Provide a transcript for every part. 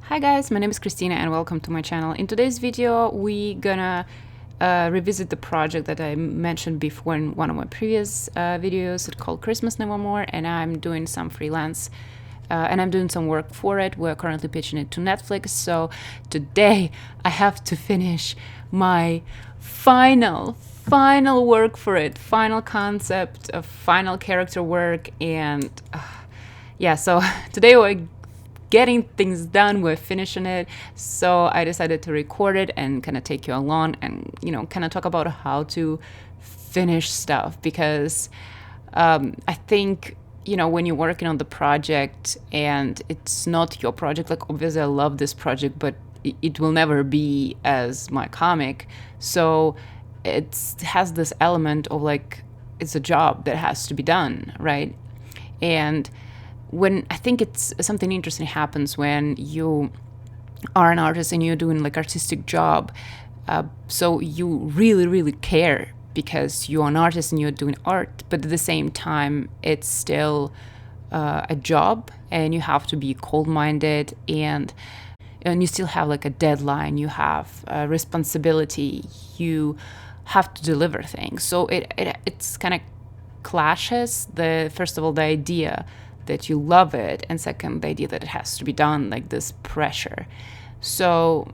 Hi guys, my name is Christina and welcome to my channel. In today's video, we gonna revisit the project that I mentioned before in one of my previous videos. It's called Christmas Nevermore, and I'm doing some freelance and I'm doing some work for it. We're currently pitching it to Netflix, so today I have to finish my final work for it, final concept, final character work, and yeah, so today we're getting things done, we're finishing it, so I decided to record it and kind of take you along and kind of talk about how to finish stuff, because I think when you're working on the project and it's not your project, like obviously I love this project, but it will never be as my comic, so it has this element of like it's a job that has to be done, right? And when I think it's something interesting happens when you are an artist and you're doing like artistic job, so you really care because you're an artist and you're doing art, but at the same time it's still a job, and you have to be cold-minded, and you still have like a deadline, you have a responsibility, you have to deliver things. So it's kind of clashes, the first of all the idea that you love it, and second the idea that it has to be done, like this pressure. So,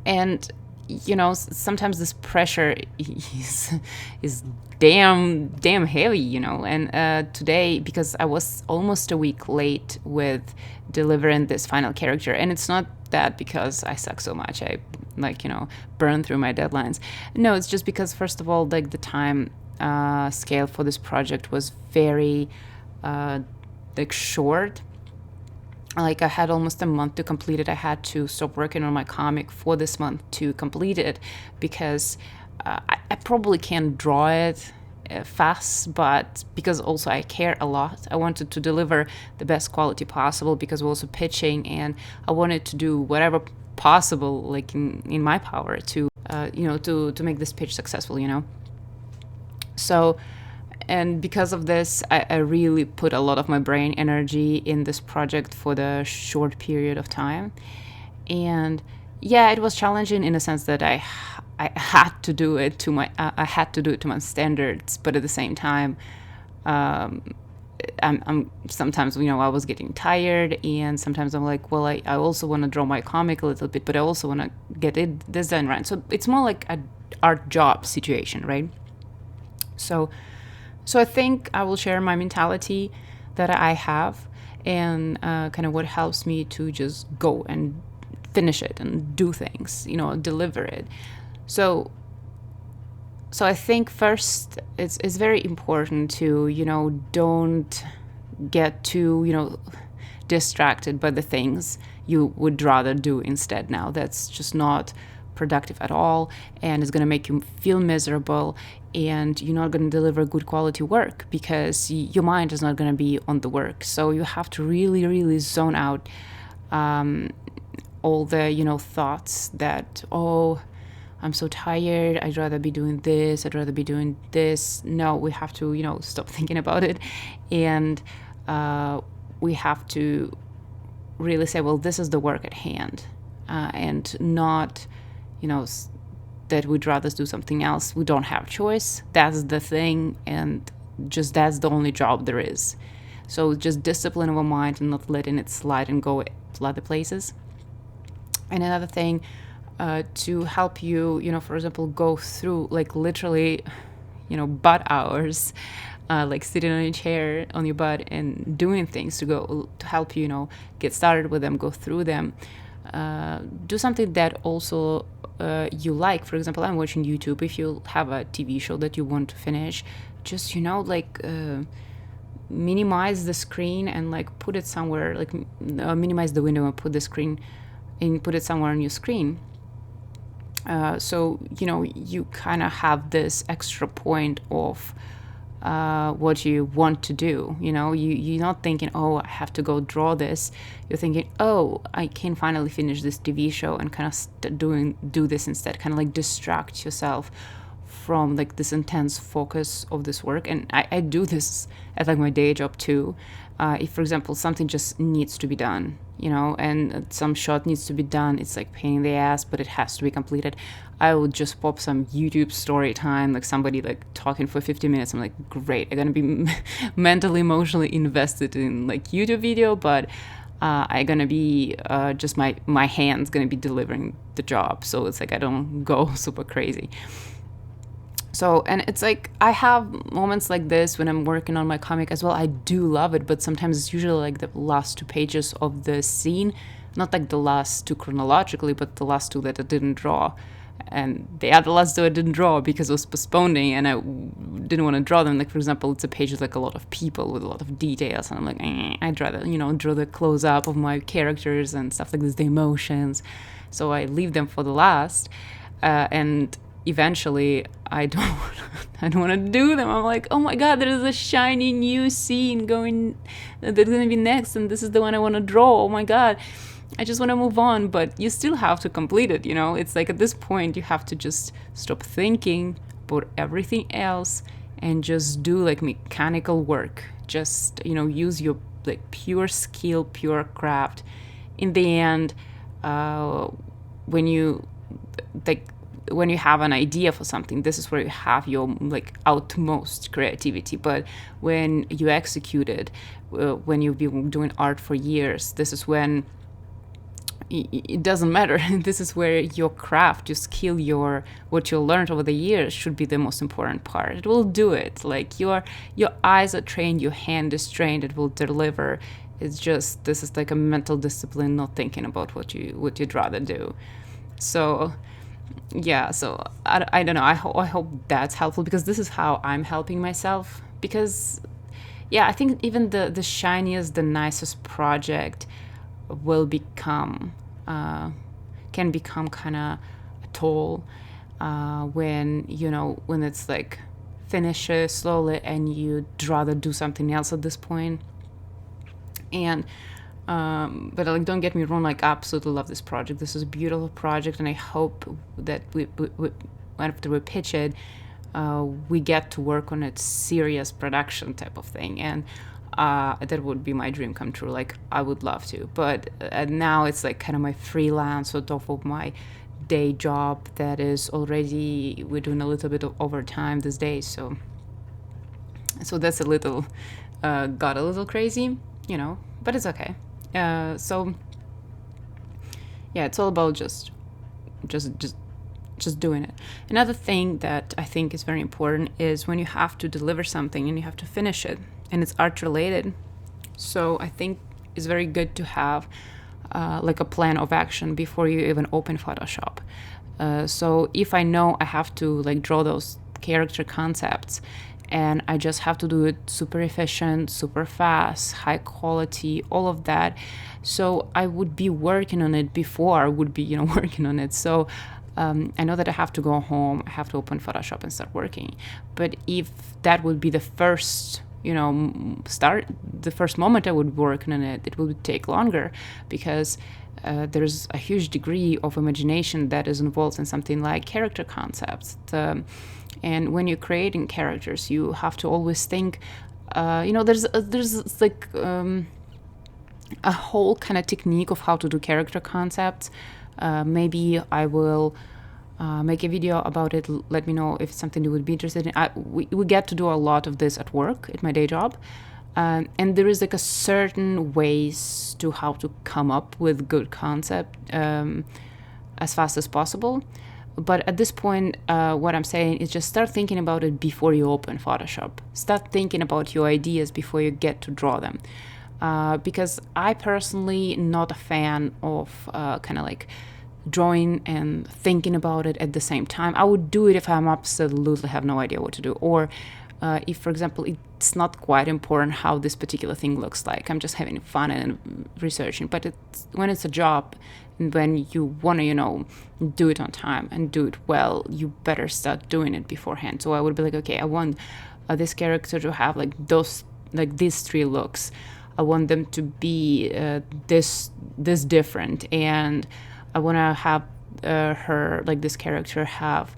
and sometimes this pressure is damn heavy, and today, because I was almost a week late with delivering this final character, and it's not that because I suck so much, I burn through my deadlines. No, it's just because first of all, like the time scale for this project was very short. Like I had almost a month to complete it. I had to stop working on my comic for this month to complete it, because I probably can't draw it fast, but because also I care a lot. I wanted to deliver the best quality possible, because we're also pitching, and I wanted to do whatever possible, like in my power, to to make this pitch successful, So, and because of this, I really put a lot of my brain energy in this project for the short period of time. And yeah, it was challenging in the sense that I had to do it to my standards, but at the same time, I'm sometimes I was getting tired, and sometimes I'm like, well, I also want to draw my comic a little bit, but I also want to get this done right. So it's more like an art job situation, right? So I think I will share my mentality that I have, and kind of what helps me to just go and finish it and do things, deliver it. So I think first it's very important to, don't get too, distracted by the things you would rather do instead now. That's just not productive at all, and it's going to make you feel miserable, and you're not going to deliver good quality work because your mind is not going to be on the work. So you have to really zone out all the thoughts that, oh, I'm so tired, I'd rather be doing this, I'd rather be doing this. No, we have to stop thinking about it, and we have to really say, well, this is the work at hand, and not that we'd rather do something else. We don't have choice. That's the thing, and just that's the only job there is. So just discipline our mind and not letting it slide and go to other places. And another thing, to help you, for example, go through like literally, butt hours, like sitting on a chair on your butt and doing things to help you, get started with them, go through them. Do something that also you like. For example, I'm watching YouTube. If you have a TV show that you want to finish, just minimize the screen and like put it somewhere, like minimize the window and put the screen and put it somewhere on your screen. So you kind of have this extra point of what you want to do. You're not thinking, oh, I have to go draw this. You're thinking, oh, I can finally finish this TV show and kind of do this instead. Kind of like distract yourself from like this intense focus of this work. And I do this at like my day job too. If, for example, something just needs to be done, you know, and some shot needs to be done, it's like pain in the ass, but it has to be completed. I would just pop some YouTube story time, like somebody like talking for 50 minutes. I'm like, great, I'm gonna be mentally, emotionally invested in like YouTube video, but I'm gonna be just my hands gonna be delivering the job. So it's like I don't go super crazy. So, and it's like I have moments like this when I'm working on my comic as well. I do love it, but sometimes it's usually like the last 2 pages of the scene, not like the last 2 chronologically, but the last 2 that I didn't draw. And the other last 2 I didn't draw because I was postponing and I didn't want to draw them. Like, for example, it's a page with like a lot of people with a lot of details, and I'm like, I'd rather, you know, draw the close up of my characters and stuff like this, the emotions. So I leave them for the last, and eventually I don't want to do them. I'm like, oh my god, there is a shiny new scene going that's going to be next, and this is the one I want to draw. Oh my god, I just want to move on. But you still have to complete it, you know. It's like at this point you have to just stop thinking about everything else and just do like mechanical work. Just, you know, use your like pure skill, pure craft. In the end, when you have an idea for something, this is where you have your like utmost creativity. But when you execute it, when you've been doing art for years, this is when it doesn't matter. This is where your craft, your skill, what you learned over the years should be the most important part. It will do it. Like your eyes are trained, your hand is trained, it will deliver. It's just, this is like a mental discipline, not thinking about what you'd rather do. So yeah, so I don't know. I hope that's helpful, because this is how I'm helping myself. Because yeah, I think even the shiniest, the nicest project will become can become kind of tall when, you know, when it's like finishes slowly and you'd rather do something else at this point. And but like, don't get me wrong, like, I absolutely love this project. This is a beautiful project, and I hope that we after we pitch it, we get to work on a serious production type of thing, and that would be my dream come true. Like, I would love to, but now it's like kind of my freelance on top of my day job that is already, we're doing a little bit of overtime these days, so that's a little got a little crazy, you know, but it's okay. So yeah, it's all about just doing it. Another thing that I think is very important is when you have to deliver something and you have to finish it, and it's art related. So I think it's very good to have like a plan of action before you even open Photoshop. So if I know I have to like draw those character concepts, and I just have to do it super efficient, super fast, high quality, all of that. So I would be working on it before I would be, you know, working on it. So I know that I have to go home, I have to open Photoshop and start working. But if that would be the first, you know, the first moment I would work on it, it would take longer, because there's a huge degree of imagination that is involved in something like character concepts. And when you're creating characters, you have to always think, you know, there's like a whole kind of technique of how to do character concepts. Maybe I will make a video about it. Let me know if it's something you would be interested in. We get to do a lot of this at work, at my day job. And there is like a certain ways to how to come up with good concept as fast as possible. But at this point, what I'm saying is just start thinking about it before you open Photoshop. Start thinking about your ideas before you get to draw them. Because I personally not a fan of kind of like drawing and thinking about it at the same time. I would do it if I'm absolutely have no idea what to do. Or if, for example, it's not quite important how this particular thing looks like. I'm just having fun and researching. But when it's a job, and when you want to, you know, do it on time and do it well, you better start doing it beforehand. So I would be like, okay, I want this character to have like these 3 looks. I want them to be this different, and I want to have her, like this character, have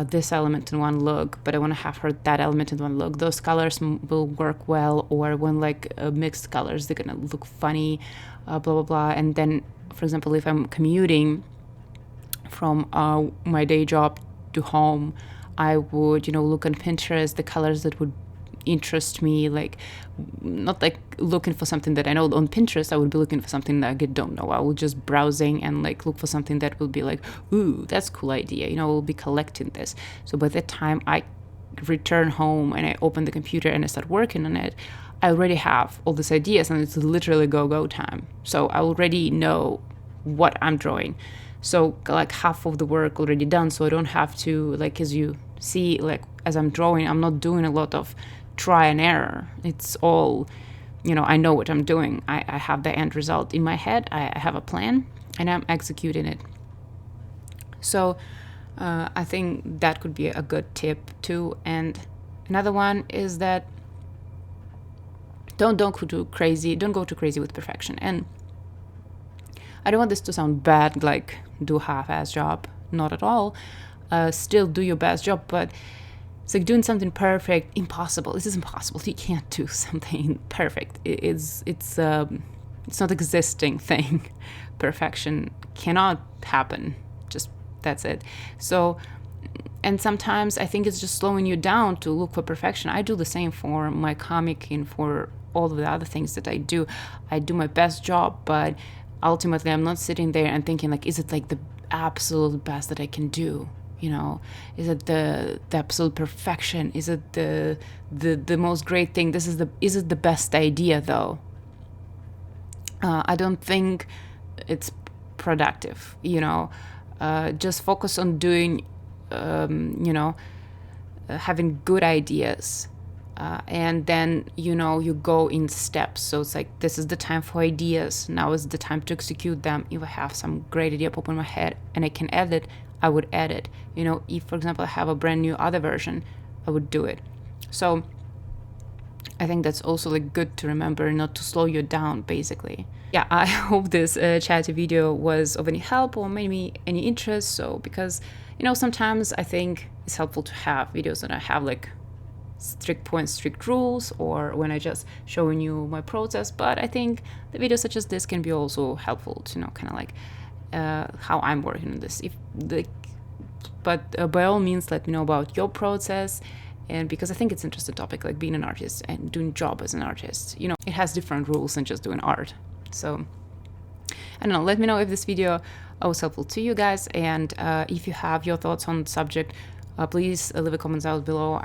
this element in one look, but I want to have her that element in one look. Those colors will work well, or when like mixed colors, they're gonna look funny, blah blah blah. And then, for example, if I'm commuting from my day job to home, I would, you know, look on Pinterest, the colors that would interest me, like not like looking for something that I know on Pinterest. I would be looking for something that I don't know. I will just browsing and like look for something that will be like, ooh, that's a cool idea, you know, we'll be collecting this. So by the time I return home and I open the computer and I start working on it, I already have all these ideas, and it's literally go time. So I already know what I'm drawing. So like half of the work already done, so I don't have to, like, as you see, like as I'm drawing, I'm not doing a lot of try and error. It's all, you know, I know what I'm doing. I have the end result in my head. I have a plan and I'm executing it. So I think that could be a good tip too. And another one is that don't go too crazy with perfection. And I don't want this to sound bad, like do half-ass job, not at all. Still do your best job, but it's like doing something perfect, impossible. This is impossible. You can't do something perfect. It's not existing thing. Perfection cannot happen. Just that's it. So, and sometimes I think it's just slowing you down to look for perfection. I do the same for my comic and for all of the other things that I do. I do my best job, but ultimately I'm not sitting there and thinking like, is it like the absolute best that I can do? You know, is it the absolute perfection? Is it the most great thing? Is it the best idea though? I don't think it's productive, you know. Just focus on doing, you know, having good ideas. And then, you know, you go in steps. So it's like, this is the time for ideas. Now is the time to execute them. If I have some great idea pop in my head and I can edit, I would edit. You know, if, for example, I have a brand new other version, I would do it. So I think that's also like good to remember, not to slow you down, basically. Yeah, I hope this chatty video was of any help or maybe any interest. So, because, you know, sometimes I think it's helpful to have videos that I have like strict points, strict rules, or when I just showing you my process. But I think the videos such as this can be also helpful to know kind of like how I'm working on this. But by all means, let me know about your process. And because I think it's an interesting topic, like being an artist and doing job as an artist, you know, it has different rules than just doing art. So I don't know, let me know if this video was helpful to you guys. And if you have your thoughts on the subject, please leave a comments out below.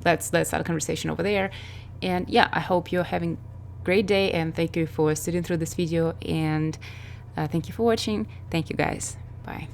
Let's start a conversation over there. And yeah, I hope you're having a great day, and thank you for sitting through this video, and thank you for watching. Thank you guys. Bye.